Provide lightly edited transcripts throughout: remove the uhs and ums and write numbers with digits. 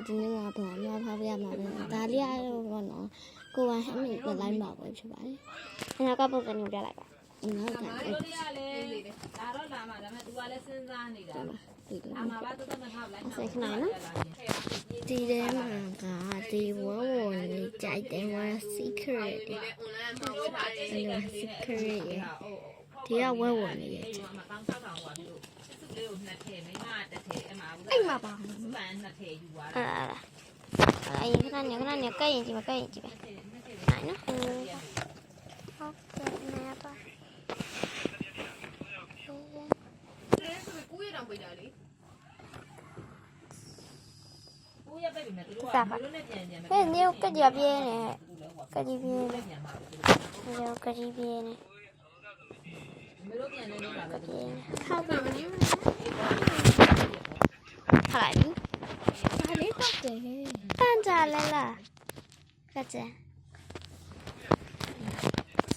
ဒီနေ့မှာပေါ့များဖားပြရမှာပဲဒါလေးကတော့ပေါ့နော်ကိုကဟမ်းနေပြလိုက်မှာပဲဖြစ်ပါတယ်။နောက်ကပုံစံမျိုးပြလိုက်ပါ။နောက်က တို့တွေကလည်းဒါတော့လာမှာဒါပေမဲ့ तू ကလည်းစဉ်းစားနေတာ။အမှားပါတော့မထားလိုက်မှာ။ဒီထဲမှာကဒီဝဝလေးကြိုက်တယ်ဝ secret ဒီ secret ဒီကဝဝလေးရဲ့ အမှားပေါင်း6000ဟိုကတို့စစ်စုလေးကိုနှစ်ထည့်မိမတစ်ထည့်အမှားဘူး အိမ်မှာပါ ပန်းနှစ်ထည့်ယူသွား အဲ့ခဏနေကဲ့ရင်ကြည့်မကဲ့ရင်ကြည့်ပဲနိုင်နော်ဟုတ်ကဲ့နေပါ ဦးရပြည့်ပြီမဲ့တို့ကတို့နဲ့ပြန်ပြန် ဟဲ့နေကကြပြင်းနေကကြပြင်းနေရောကကြပြင်းနေ မလို့ပြန်နေနေတာပဲတို့ ထောက်ပါမလားဟာလိုက်ဟာလေးတော့တယ်ပန်းကြလဲလားကကြဆ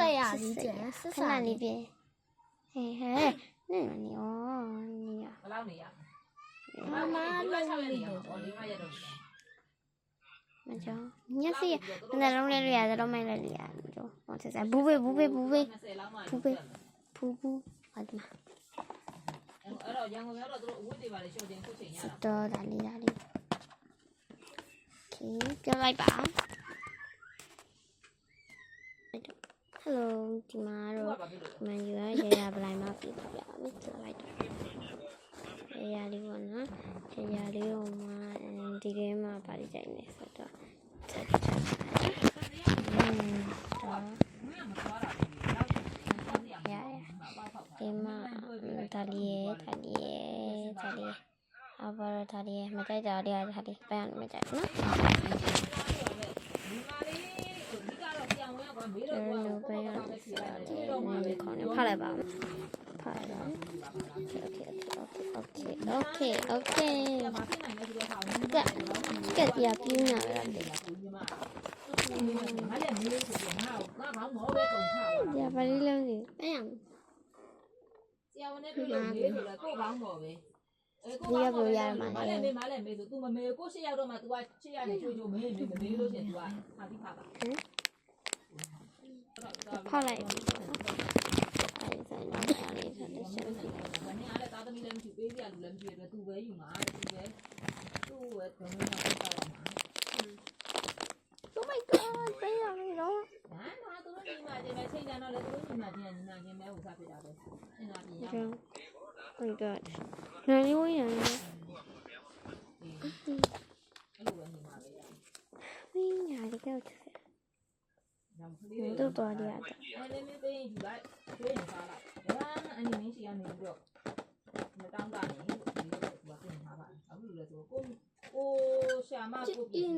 က်ရလေးကျဆက်စလေးပြေဟဲ့နေမနေဩနေရ ဘယ်လောက်နေရ မမလုံးလေး ဟောဒီမှာရတော့ မကြောက်ညက်စီနှလုံးလေးရတော့မိုက်လိုက်ရကြောဟောဆက်ဘူးဘေး 20လောက်မှ ဖူးဟာဒီ အဲ့တော့ရန်ကုန်ရောက်တော့တို့အဝတ်တွေပါလေရှော့တင်ခုချိန်ရတာ တော့ဒါလေးโอเคပြောလိုက်ပါဟယ်လိုဒီမှာတော့မန်ယူရပလိုက်မှာပြပြမယ်ပြောလိုက်တော့ရလေးပေါ့နော်ရလေးကိုမှဒီထဲမှာပါလိမ့်ကြိုင်နေဆိုတော့ချက်တော့ဒီမှာဒါလေးအဘောဒါလေးမကြိုက်ကြတယ်ဒါလေးပန်းမကြိုက်နော် ဖားလိုက်ပါဖားလိုက်โอเคကဲပြပြင်းလာတယ်ပြပါလိမ့်လို့ဒီအဲ့ရ ဆရာဝန်နဲ့တွေ့လို့မေးဆိုတော့ကို့ကောင်းပေါ်ပဲ ဒီရဘရမှာ မလည်းမေးဆို तू မမေးကို8ရောက်တော့မှ तू က8ရနေချိုးချိုးမေးလို့ရှင် तू ကဟာပြီးဖားပါ ဖားလိုက်အဲ့ဆိုင်တော့အားလေးဆက်တယ်ဆက် ။ဘာနဲ့အားလဲသားသမီးလည်းမရှိပေးပြလူလည်းမရှိရတော့ तू ပဲယူမှာသူ့ပဲဘုံနဲ့ပတ်ပါမှာ Oh my god ပြန်ရပြီတော့ ။ဟာသူတို့ညီမချင်းပဲချိန်တန်တော့လေသူတို့ညီမချင်းကညီမချင်းပဲဟိုစားပြတာပဲ။အင်းသားပြင်ရအောင် Oh my god နာရီဝင်းရ ။အဲ့လိုပဲညီမပဲရ။ ဝင်းရဒီကောက်တယ်တို့တော်ရတယ် အဲ့လေမင်းသိရင်ယူလိုက်ကျွေးရင်စားလိုက်။ဒါကအန်နီမင်းရှိကနေပြီးတော့မတောင်းတာနေဒီလိုကပြင်ထားပါ။အခုလိုလဲဆိုကိုရှာမကိုပြင်